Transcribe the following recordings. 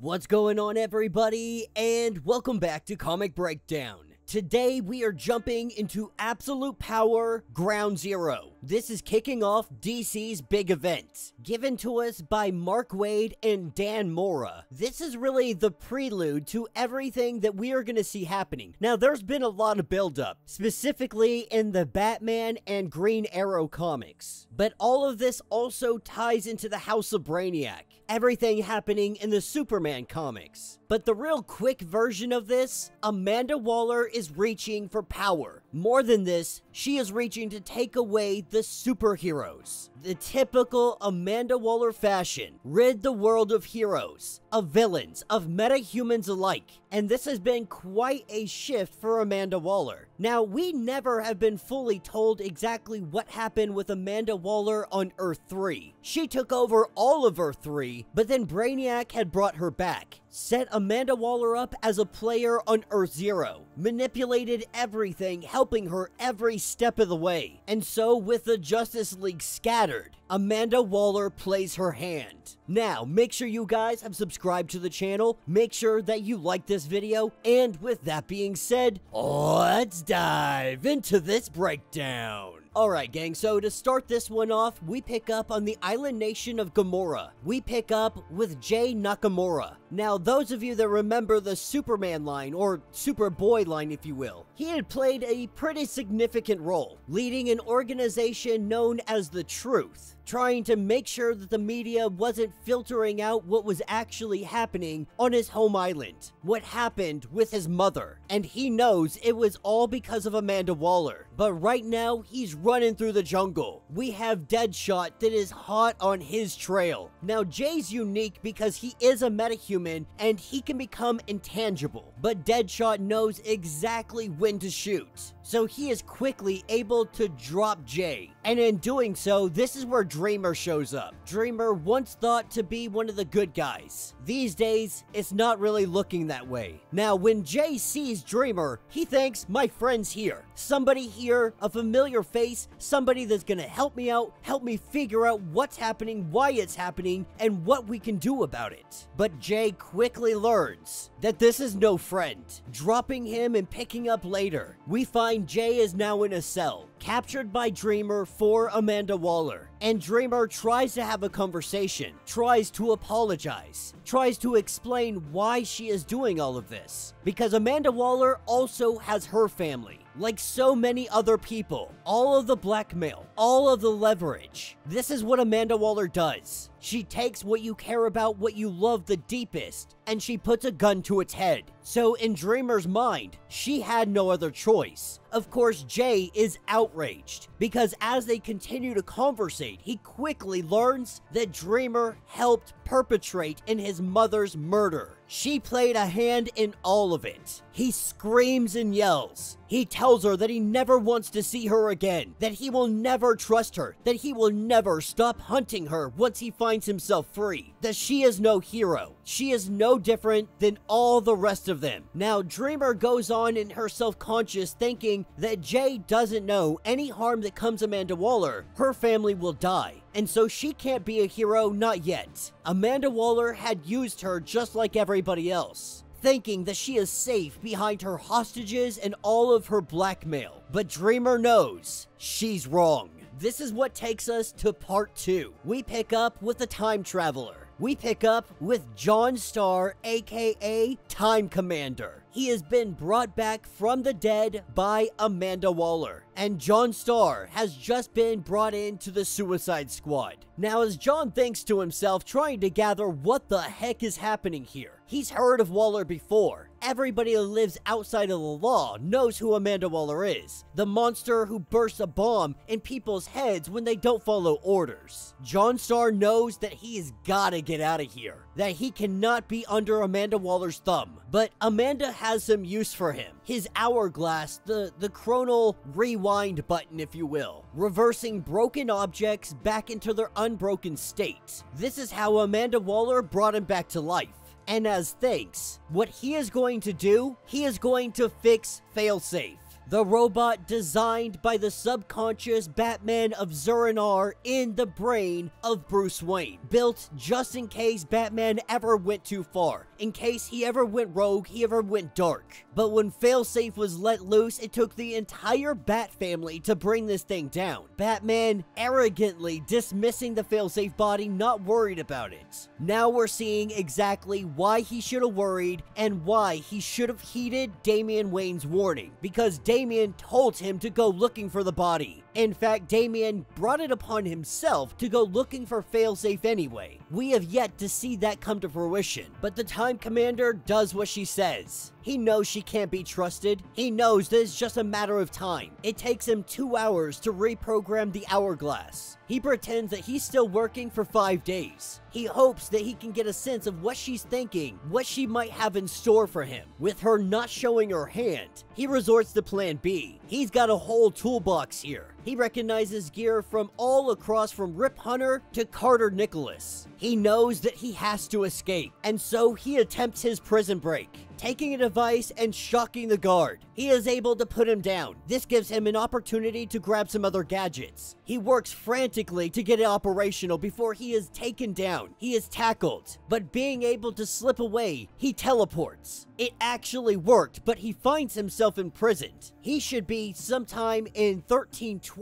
What's going on, everybody, and welcome back to Comic Breakdown. Today we are jumping into Absolute Power Ground Zero. This is kicking off DC's big event, given to us by Mark Waid and Dan Mora. This is really the prelude to everything that we are going to see happening. Now, there's been a lot of buildup, specifically in the Batman and Green Arrow comics. But all of this also ties into the House of Brainiac, everything happening in the Superman comics. But the real quick version of this, Amanda Waller is reaching for power. More than this, she is reaching to take away the superheroes. The typical Amanda Waller fashion, rid the world of heroes, of villains, of metahumans alike. And this has been quite a shift for Amanda Waller. Now, we never have been fully told exactly what happened with Amanda Waller on Earth 3. She took over all of Earth 3, but then Brainiac had brought her back, set Amanda Waller up as a player on Earth 0, manipulated everything, helping her every step of the way. And so, with the Justice League scattered, Amanda Waller plays her hand. Now, make sure you guys have subscribed to the channel, make sure that you like this video, and with that being said, let's dive into this breakdown. Alright gang, so to start this one off, we pick up on the island nation of Gamora. We pick up with Jay Nakamura. Now, those of you that remember the Superman line, or Superboy line if you will, he had played a pretty significant role, leading an organization known as The Truth, trying to make sure that the media wasn't filtering out what was actually happening on his home island, what happened with his mother, and he knows it was all because of Amanda Waller. But right now, he's running through the jungle. We have Deadshot that is hot on his trail. Now, Jay's unique because he is a metahuman and he can become intangible, but Deadshot knows exactly when to shoot. So he is quickly able to drop Jay. And in doing so, this is where Dreamer shows up. Dreamer once thought to be one of the good guys. These days, it's not really looking that way. Now, when Jay sees Dreamer, he thinks, my friend's here. Somebody here, a familiar face, somebody that's gonna help me out, help me figure out what's happening, why it's happening, and what we can do about it. But Jay quickly learns that this is no friend, dropping him and picking up later. We find Jay is now in a cell, captured by Dreamer for Amanda Waller. And Dreamer tries to have a conversation, tries to apologize, tries to explain why she is doing all of this. Because Amanda Waller also has her family. Like so many other people, all of the blackmail, all of the leverage. This is what Amanda Waller does. She takes what you care about, what you love the deepest, and she puts a gun to its head. So in Dreamer's mind, she had no other choice. Of course, Jay is outraged, because as they continue to conversate, he quickly learns that Dreamer helped perpetrate in his mother's murder. She played a hand in all of it. He screams and yells. He tells her that he never wants to see her again, that he will never trust her, that he will never stop hunting her once he finds himself free, that she is no hero. She is no different than all the rest of them. Now, Dreamer goes on in her self-conscious thinking that Jay doesn't know any harm that comes Amanda Waller, her family will die. And so she can't be a hero, not yet. Amanda Waller had used her just like everybody else, thinking that she is safe behind her hostages and all of her blackmail. But Dreamer knows she's wrong. This is what takes us to part 2. We pick up with the time traveler. We pick up with John Starr, aka Time Commander. He has been brought back from the dead by Amanda Waller, and John Starr has just been brought into the Suicide Squad. Now, as John thinks to himself, trying to gather what the heck is happening here, he's heard of Waller before. Everybody that lives outside of the law knows who Amanda Waller is, the monster who bursts a bomb in people's heads when they don't follow orders. John Starr knows that he's gotta get out of here, that he cannot be under Amanda Waller's thumb. But Amanda has some use for him. His hourglass, the chronal rewind button, if you will, reversing broken objects back into their unbroken state. This is how Amanda Waller brought him back to life. And as thanks, what he is going to do, he is going to fix Failsafe. the robot designed by the subconscious Batman of Zur-En-Arrh in the brain of Bruce Wayne, built just in case Batman ever went too far, in case he ever went rogue, he ever went dark. But when Failsafe was let loose, it took the entire Bat family to bring this thing down. Batman arrogantly dismissing the Failsafe body, not worried about it. Now we're seeing exactly why he should have worried and why he should have heeded Damian Wayne's warning, because Damian told him to go looking for the body. In fact, Damian brought it upon himself to go looking for Failsafe anyway. We have yet to see that come to fruition, but the Time Commander does what she says. He knows she can't be trusted. He knows that it's just a matter of time. It takes him 2 hours to reprogram the hourglass. He pretends that he's still working for 5 days. He hopes that he can get a sense of what she's thinking, what she might have in store for him. With her not showing her hand, he resorts to plan B. He's got a whole toolbox here. He recognizes gear from all across, from Rip Hunter to Carter Nicholas. He knows that he has to escape, and so he attempts his prison break, taking a device and shocking the guard. He is able to put him down. This gives him an opportunity to grab some other gadgets. He works frantically to get it operational before he is taken down. He is tackled, but being able to slip away, he teleports. It actually worked, but he finds himself imprisoned. He should be sometime in 1312.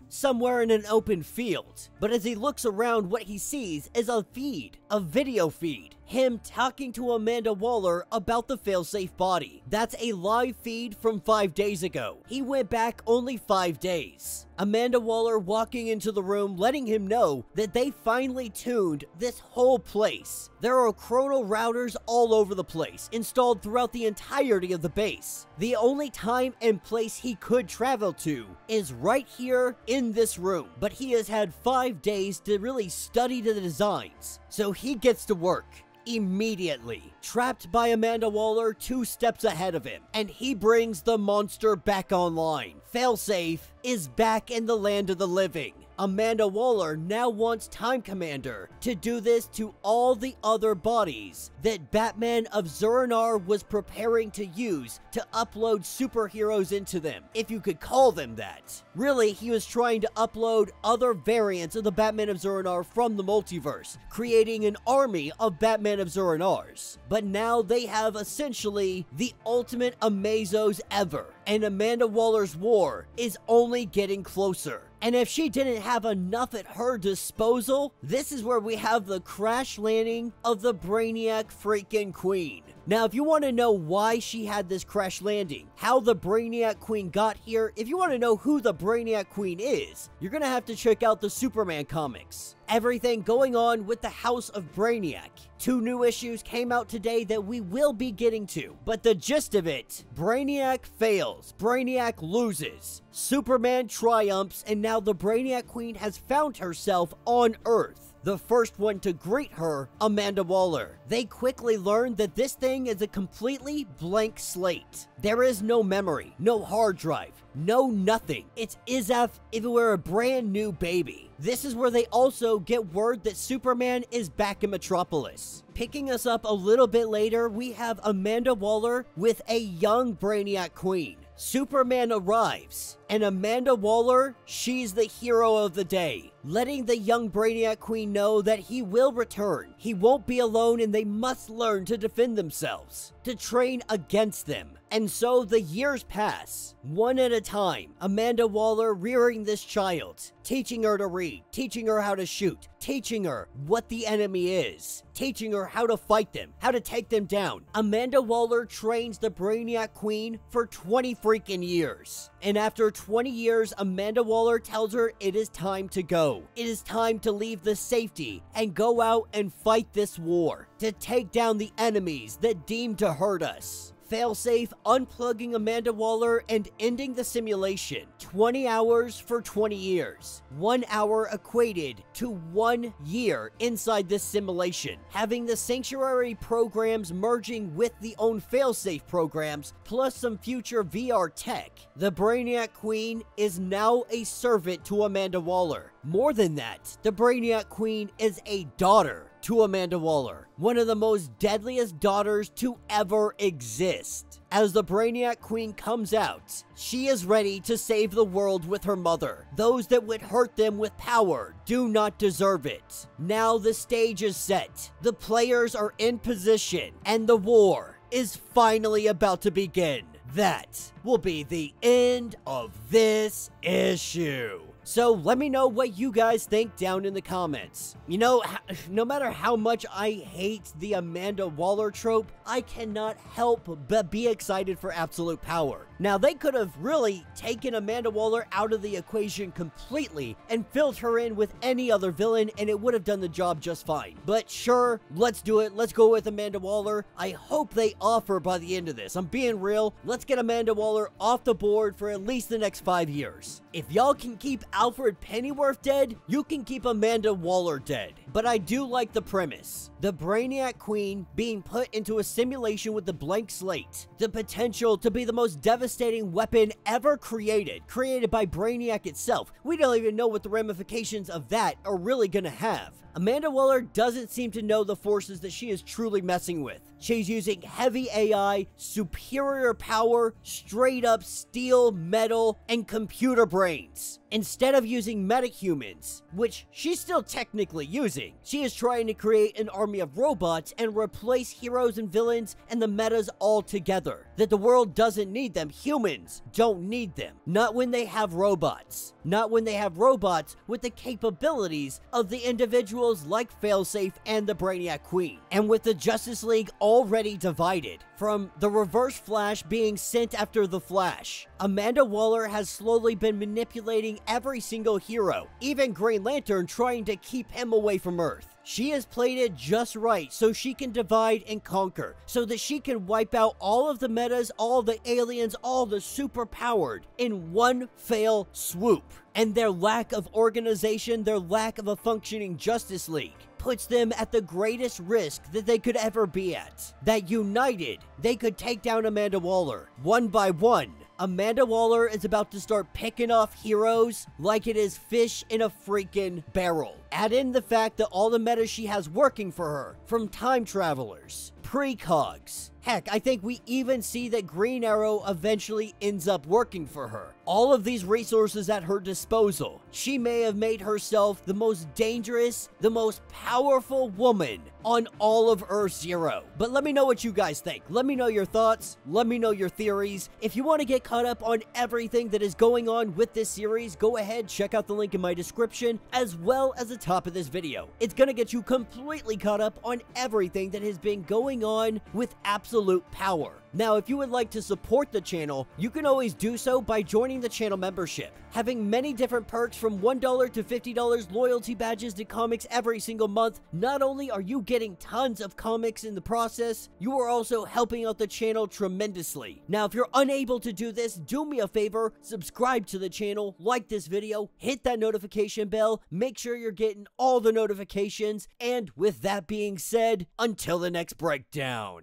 Somewhere in an open field. But as he looks around, what he sees is a feed, a video feed. Him talking to Amanda Waller about the Failsafe body. That's a live feed from 5 days ago. He went back only 5 days. Amanda Waller walking into the room, letting him know that they finally tuned this whole place. There are chrono routers all over the place, installed throughout the entirety of the base. The only time and place he could travel to is right here in this room, but he has had 5 days to really study the designs, so he gets to work immediately. Trapped by Amanda Waller 2 steps ahead of him, and he brings the monster back online. Failsafe is back in the land of the living. Amanda Waller now wants Time Commander to do this to all the other bodies that Batman of Zur-En-Arrh was preparing to use to upload superheroes into them, if you could call them that. Really, he was trying to upload other variants of the Batman of Zur-En-Arrh from the multiverse, creating an army of Batman of Zur-En-Arrhs. But now they have essentially the ultimate Amazos ever, and Amanda Waller's war is only getting closer. And if she didn't have enough at her disposal, this is where we have the crash landing of the Brainiac freaking Queen. Now, if you want to know why she had this crash landing, how the Brainiac Queen got here, if you want to know who the Brainiac Queen is, you're going to have to check out the Superman comics. Everything going on with the House of Brainiac. 2 new issues came out today that we will be getting to, but the gist of it, Brainiac fails, Brainiac loses, Superman triumphs, and now the Brainiac Queen has found herself on Earth. The first one to greet her, Amanda Waller. They quickly learn that this thing is a completely blank slate. There is no memory, no hard drive, no nothing. It's as if it were a brand new baby. This is where they also get word that Superman is back in Metropolis. Picking us up a little bit later, we have Amanda Waller with a young Brainiac Queen. Superman arrives, and Amanda Waller, she's the hero of the day, letting the young Brainiac Queen know that he will return. He won't be alone, and they must learn to defend themselves, to train against them. And so the years pass, one at a time. Amanda Waller rearing this child, teaching her to read, teaching her how to shoot, teaching her what the enemy is, teaching her how to fight them, how to take them down. Amanda Waller trains the Brainiac Queen for 20 freaking years. And after 20 years, Amanda Waller tells her it is time to go. It is time to leave the safety and go out and fight this war, to take down the enemies that deem to hurt us. Failsafe unplugging Amanda Waller and ending the simulation. 20 hours for 20 years. 1 hour equated to 1 year inside this simulation. Having the Sanctuary programs merging with the own Failsafe programs, plus some future VR tech. The Brainiac Queen is now a servant to Amanda Waller. More than that, the Brainiac Queen is a daughter to Amanda Waller, one of the most deadliest daughters to ever exist. As the Brainiac Queen comes out, she is ready to save the world with her mother. Those that would hurt them with power do not deserve it. Now the stage is set, the players are in position, and the war is finally about to begin. That will be the end of this issue. So let me know what you guys think down in the comments. You know, no matter how much I hate the Amanda Waller trope, I cannot help but be excited for Absolute Power. Now, they could have really taken Amanda Waller out of the equation completely and filled her in with any other villain, and it would have done the job just fine. But sure, let's do it. Let's go with Amanda Waller. I hope they offer by the end of this. I'm being real. Let's get Amanda Waller off the board for at least the next 5 years. If y'all can keep Alfred Pennyworth dead, you can keep Amanda Waller dead. But I do like the premise. The Brainiac Queen being put into a simulation with the blank slate. The potential to be the most devastating weapon ever created by Brainiac itself. We don't even know what the ramifications of that are really gonna have. Amanda Waller doesn't seem to know the forces that she is truly messing with. She's using heavy AI, superior power, straight up steel, metal, and computer brains. Instead of using metahumans, which she's still technically using, she is trying to create an army of robots and replace heroes and villains and the metas altogether. That the world doesn't need them. Humans don't need them. Not when they have robots. Not when they have robots with the capabilities of the individuals like Failsafe and the Brainiac Queen. And with the Justice League already divided, from the Reverse Flash being sent after the Flash, Amanda Waller has slowly been manipulating every single hero, even Green Lantern, trying to keep him away from Earth. She has played it just right so she can divide and conquer, so that she can wipe out all of the metas, all the aliens, all the superpowered in one fell swoop. And their lack of organization, their lack of a functioning Justice League, puts them at the greatest risk that they could ever be at. That united, they could take down Amanda Waller, one by one. Amanda Waller is about to start picking off heroes like it is fish in a freaking barrel. Add in the fact that all the meta she has working for her, from time travelers, precogs. Heck, I think we even see that Green Arrow eventually ends up working for her. All of these resources at her disposal. She may have made herself the most dangerous, the most powerful woman on all of Earth Zero. But let me know what you guys think. Let me know your thoughts. Let me know your theories. If you want to get caught up on everything that is going on with this series, go ahead, check out the link in my description, as well as the top of this video. It's gonna get you completely caught up on everything that has been going on with Absolute Power. Now, if you would like to support the channel, you can always do so by joining the channel membership. Having many different perks from $1 to $50 loyalty badges to comics every single month. Not only are you getting tons of comics in the process, you are also helping out the channel tremendously. Now, if you're unable to do this, do me a favor, subscribe to the channel, like this video, hit that notification bell, make sure you're getting all the notifications, and with that being said, until the next breakdown.